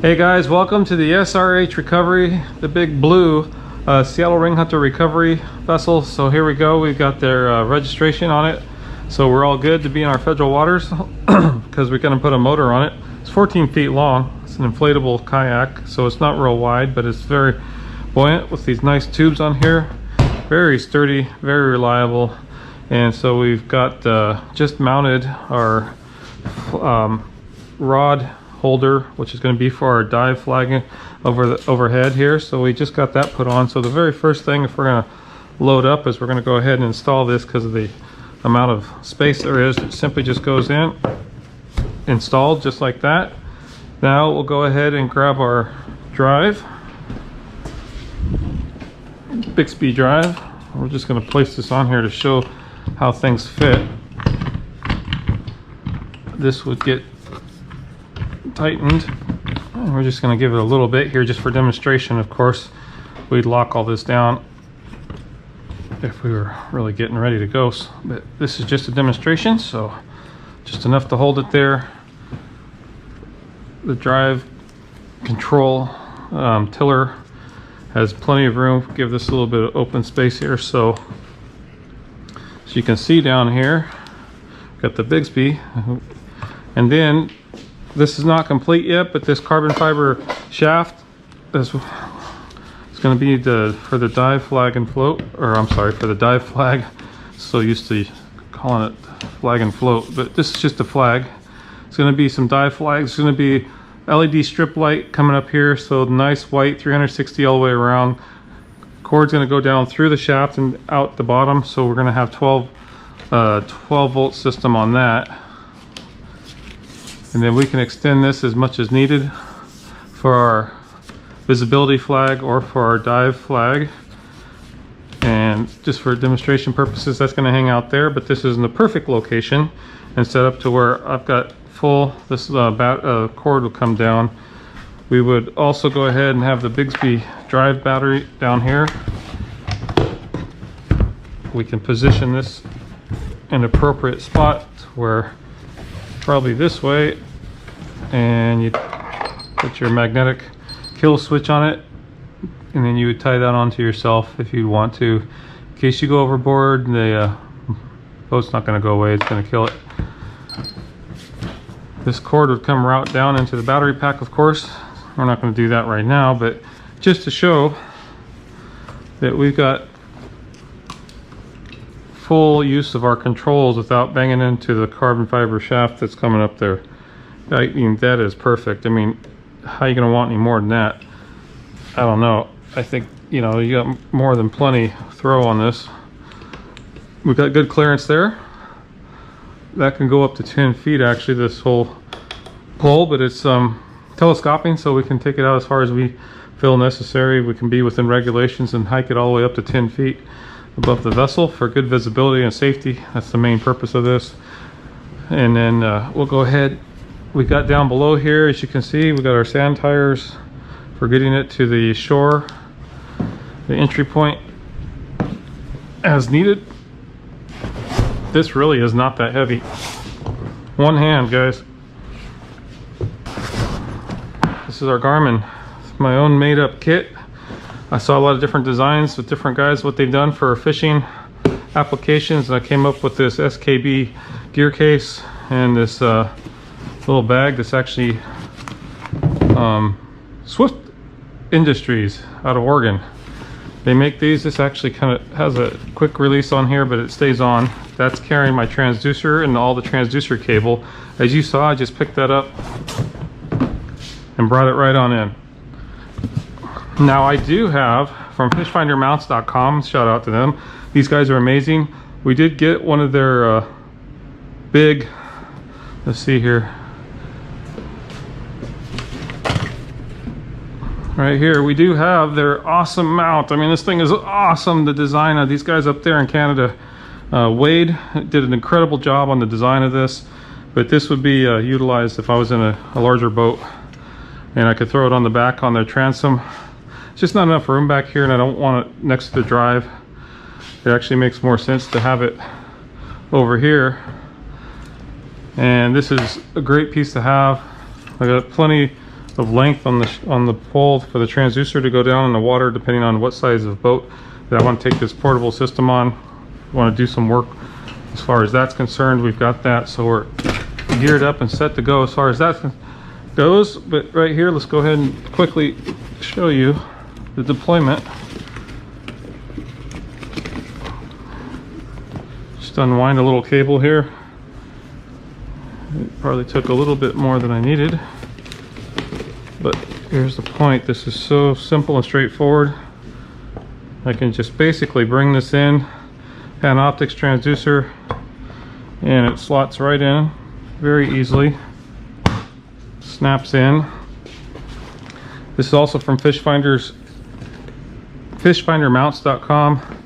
Hey guys, welcome to the SRH Recovery, the big blue Seattle Ring Hunter Recovery vessel. So here we go, we've got their registration on it. So we're all good to be in our federal waters because we're going to put a motor on it. It's 14 feet long, it's an inflatable kayak, so it's not real wide, but it's very buoyant with these nice tubes on here. Very sturdy, very reliable. And so we've got just mounted our rod holder, which is going to be for our dive flag over the overhead here. So we just got that put on. So the very first thing, if we're going to load up, is we're going to go ahead and install this because of the amount of space there is. It simply just goes in, installed just like that. Now we'll go ahead and grab our drive, Bixby drive. We're just going to place this on here to show how things fit. This would get tightened, and we're just going to give it a little bit here just for demonstration. Of course, we'd lock all this down if we were really getting ready to go, but this is just a demonstration, so just enough to hold it there. The drive control tiller has plenty of room. Give this a little bit of open space here, so as you can see down here, got the Bixby, and then this is not complete yet, but this carbon fiber shaft is going to be for the dive flag and float, or I'm sorry, for the dive flag. So used to calling it flag and float, but this is just a flag. It's going to be some dive flags. It's going to be LED strip light coming up here, so nice white 360 all the way around. Cord's going to go down through the shaft and out the bottom, so we're going to have 12 volt system on that. And then we can extend this as much as needed for our visibility flag or for our dive flag. And just for demonstration purposes, that's going to hang out there, but this is in the perfect location and set up to where I've got full, this cord will come down. We would also go ahead and have the Bixby drive battery down here. We can position this in an appropriate spot where probably this way, and you put your magnetic kill switch on it, and then you would tie that onto yourself if you want to, in case you go overboard. The boat's not going to go away, it's going to kill it. This cord would come right down into the battery pack. Of course, we're not going to do that right now, but just to show that we've got full use of our controls without banging into the carbon fiber shaft that's coming up there. I mean, that is perfect. I mean, how are you going to want any more than that? I don't know. I think, you know, you got more than plenty throw on this. We've got good clearance there. That can go up to 10 feet actually, this whole pole, but it's telescoping, so we can take it out as far as we feel necessary. We can be within regulations and hike it all the way up to 10 feet above the vessel for good visibility and safety. That's the main purpose of this. And then we'll go ahead, we got down below here, as you can see, we got our sand tires for getting it to the shore, the entry point as needed. This really is not that heavy. One hand, guys. This is our Garmin. It's my own made up kit. I saw a lot of different designs with different guys, what they've done for fishing applications, and I came up with this SKB gear case and this little bag that's actually Swift Industries out of Oregon. They make these. This actually kind of has a quick release on here, but it stays on. That's carrying my transducer and all the transducer cable. As you saw, I just picked that up and brought it right on in. Now I do have from fishfindermounts.com, shout out to them. These guys are amazing. We did get one of their big, let's see here. Right here, we do have their awesome mount. I mean, this thing is awesome, the design of these guys up there in Canada. Wade did an incredible job on the design of this, but this would be utilized if I was in a larger boat and I could throw it on the back on their transom. It's just not enough room back here, and I don't want it next to the drive. It actually makes more sense to have it over here. And this is a great piece to have. I got plenty of length on the pole for the transducer to go down in the water, depending on what size of boat that I want to take this portable system on. I want to do some work as far as that's concerned. We've got that, so we're geared up and set to go as far as that goes. But right here, let's go ahead and quickly show you the deployment. Just unwind a little cable here. It probably took a little bit more than I needed, but here's the point. This is so simple and straightforward. I can just basically bring this in, Panoptix transducer, and it slots right in very easily. Snaps in. This is also from fishfindermounts.com.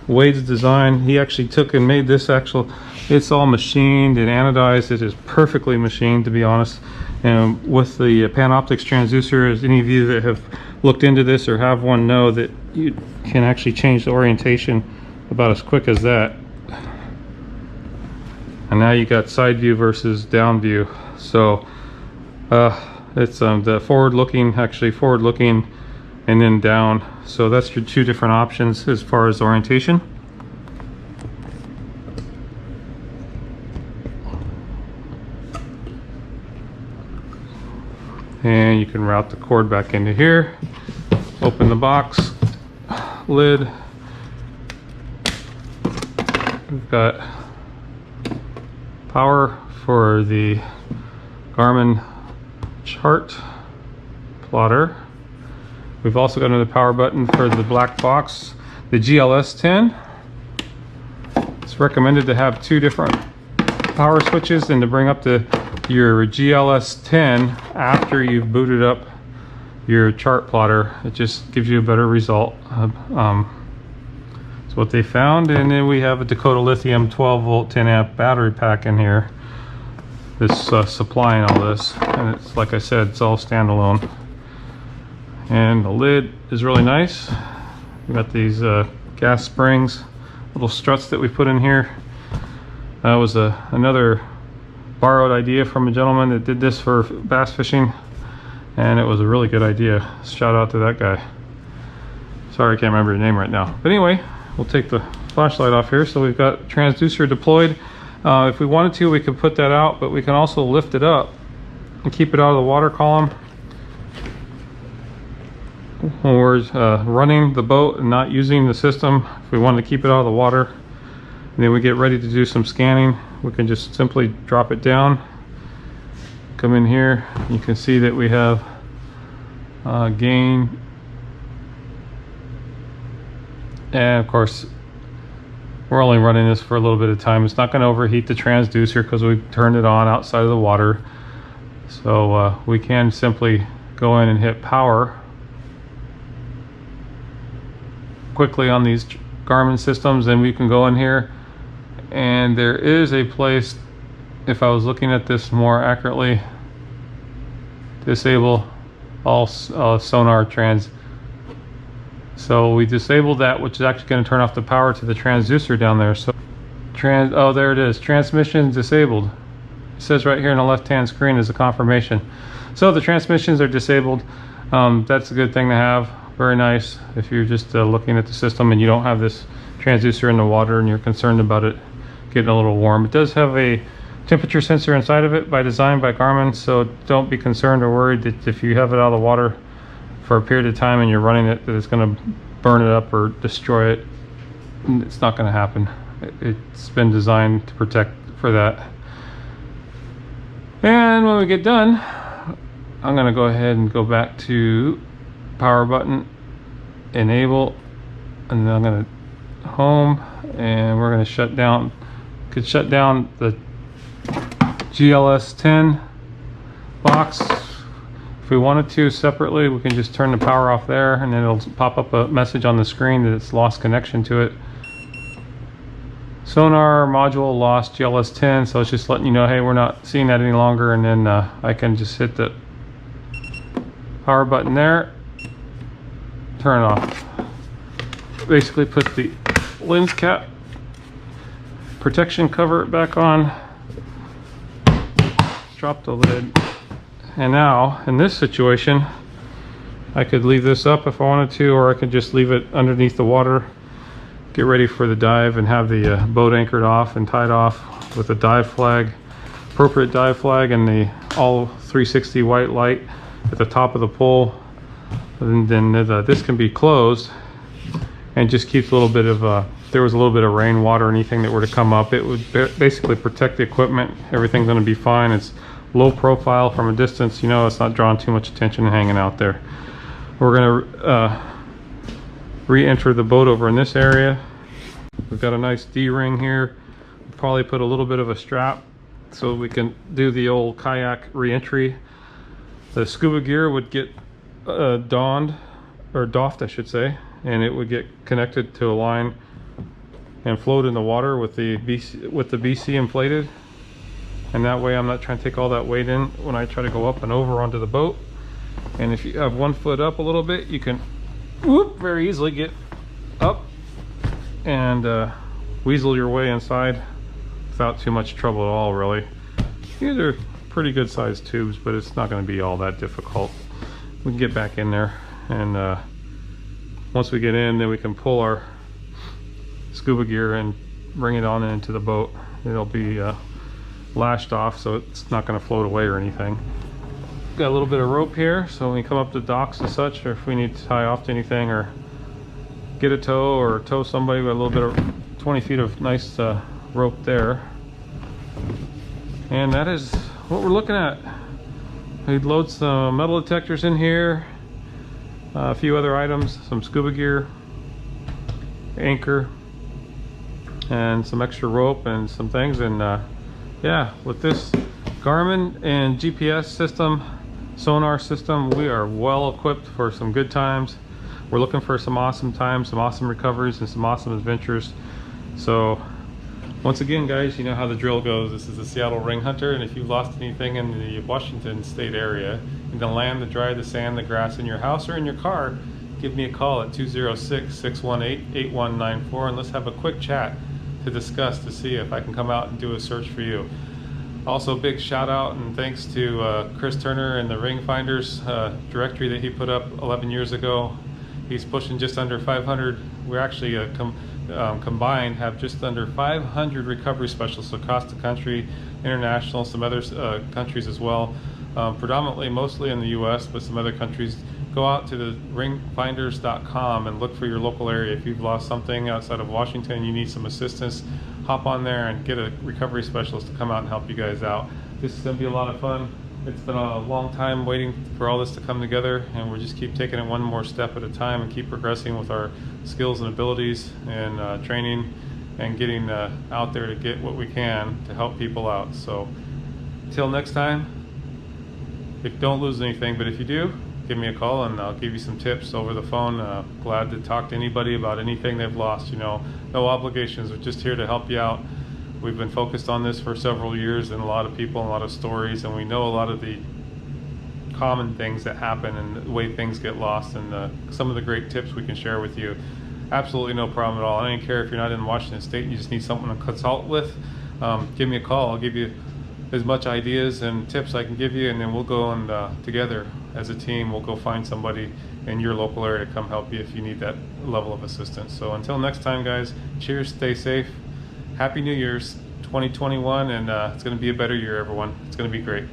Wade's design. He actually took and made this actual, it's all machined and anodized. It is perfectly machined, to be honest. And with the Panoptix transducer, as any of you that have looked into this or have one know, that you can actually change the orientation about as quick as that. And now you got side view versus down view. So it's the forward looking and then down. So that's your two different options as far as orientation. And you can route the cord back into here. Open the box lid. We've got power for the Garmin chart plotter. We've also got another power button for the black box, the GLS 10. It's recommended to have two different power switches and to bring up your GLS 10 after you've booted up your chart plotter. It just gives you a better result. That's what they found. And then we have a Dakota Lithium 12 volt 10 amp battery pack in here that's supplying all this. And it's, like I said, it's all standalone. And the lid is really nice. We've got these gas springs, little struts that we put in here. That was another borrowed idea from a gentleman that did this for bass fishing, and it was a really good idea. Shout out to that guy. Sorry, I can't remember your name right now. But anyway, we'll take the flashlight off here. So we've got transducer deployed. If we wanted to, we could put that out, but we can also lift it up and keep it out of the water column when we're running the boat and not using the system. If we wanted to keep it out of the water and then we get ready to do some scanning, we can just simply drop it down, come in here. You can see that we have gain, and of course we're only running this for a little bit of time. It's not going to overheat the transducer because we've turned it on outside of the water. So we can simply go in and hit power quickly on these Garmin systems, and we can go in here, and there is a place, if I was looking at this more accurately, disable all sonar trans. So we disabled that, which is actually going to turn off the power to the transducer down there. So oh, there it is, transmission disabled. It says right here in the left hand screen is a confirmation. So the transmissions are disabled. That's a good thing to have. Very nice if you're just looking at the system and you don't have this transducer in the water and you're concerned about it getting a little warm. It does have a temperature sensor inside of it by design by Garmin, so don't be concerned or worried that if you have it out of the water for a period of time and you're running it, that it's going to burn it up or destroy it. It's not going to happen. It's been designed to protect for that. And when we get done, I'm going to go ahead and go back to power button, enable, and then I'm going to home, and we're going to shut down. Could shut down the GLS 10 box. If we wanted to separately, we can just turn the power off there, and then it'll pop up a message on the screen that it's lost connection to it. Sonar module lost GLS 10, so it's just letting you know, hey, we're not seeing that any longer. And then I can just hit the power button there, turn it off. Basically put the lens cap protection cover back on, drop the lid, And now in this situation, I could leave this up if I wanted to, or I could just leave it underneath the water, get ready for the dive, and have the boat anchored off and tied off with a dive flag, appropriate dive flag, and the all 360 white light at the top of the pole. And then this can be closed and just keeps a little bit of if there was a little bit of rainwater or anything that were to come up, it would basically protect the equipment. Everything's going to be fine. It's low profile from a distance, you know, it's not drawing too much attention and hanging out there. We're going to re-enter the boat over in this area. We've got a nice D-ring here. We'll probably put a little bit of a strap so we can do the old kayak re-entry. The scuba gear would get doffed, I should say, and it would get connected to a line and float in the water with the BC inflated. And that way I'm not trying to take all that weight in when I try to go up and over onto the boat. And if you have one foot up a little bit, you can very easily get up and weasel your way inside without too much trouble at all, really. These are pretty good sized tubes, but it's not going to be all that difficult. We can get back in there, and once we get in, then we can pull our scuba gear and bring it on into the boat. It'll be lashed off, so it's not going to float away or anything. Got a little bit of rope here, so when we come up to docks and such, or if we need to tie off to anything or get a tow or tow somebody, with a little bit of 20 feet of nice rope there. And that is what we're looking at. We'd load some metal detectors in here, a few other items, some scuba gear, anchor, and some extra rope and some things. And yeah, with this Garmin and GPS system, sonar system, we are well equipped for some good times. We're looking for some awesome times, some awesome recoveries, and some awesome adventures. So once again, guys, you know how the drill goes. This is the Seattle Ring Hunter, and if you've lost anything in the Washington state area, in the land, the dry, the sand, the grass in your house or in your car, give me a call at 206-618-8194, and let's have a quick chat to discuss to see if I can come out and do a search for you. Also, big shout out and thanks to Chris Turner and the Ring Finders directory that he put up 11 years ago. He's pushing just under 500. We're actually combined have just under 500 recovery specialists across the country, international, some other countries as well. Predominantly, mostly in the US, but some other countries. Go out to the ringfinders.com and look for your local area. If you've lost something outside of Washington and you need some assistance, hop on there and get a recovery specialist to come out and help you guys out. This is going to be a lot of fun. It's been a long time waiting for all this to come together, and we just keep taking it one more step at a time and keep progressing with our skills and abilities and training and getting out there to get what we can to help people out. So until next time, don't lose anything, but if you do, give me a call and I'll give you some tips over the phone. Glad to talk to anybody about anything they've lost. You know, no obligations. We're just here to help you out. We've been focused on this for several years, and a lot of people and a lot of stories, and we know a lot of the common things that happen and the way things get lost, and some of the great tips we can share with you. Absolutely no problem at all. I don't even care if you're not in Washington State and you just need someone to consult with. Give me a call. I'll give you as much ideas and tips I can give you, and then we'll go and together as a team, we'll go find somebody in your local area to come help you if you need that level of assistance. So until next time, guys, cheers, stay safe. Happy New Year's 2021, and it's going to be a better year, everyone. It's going to be great.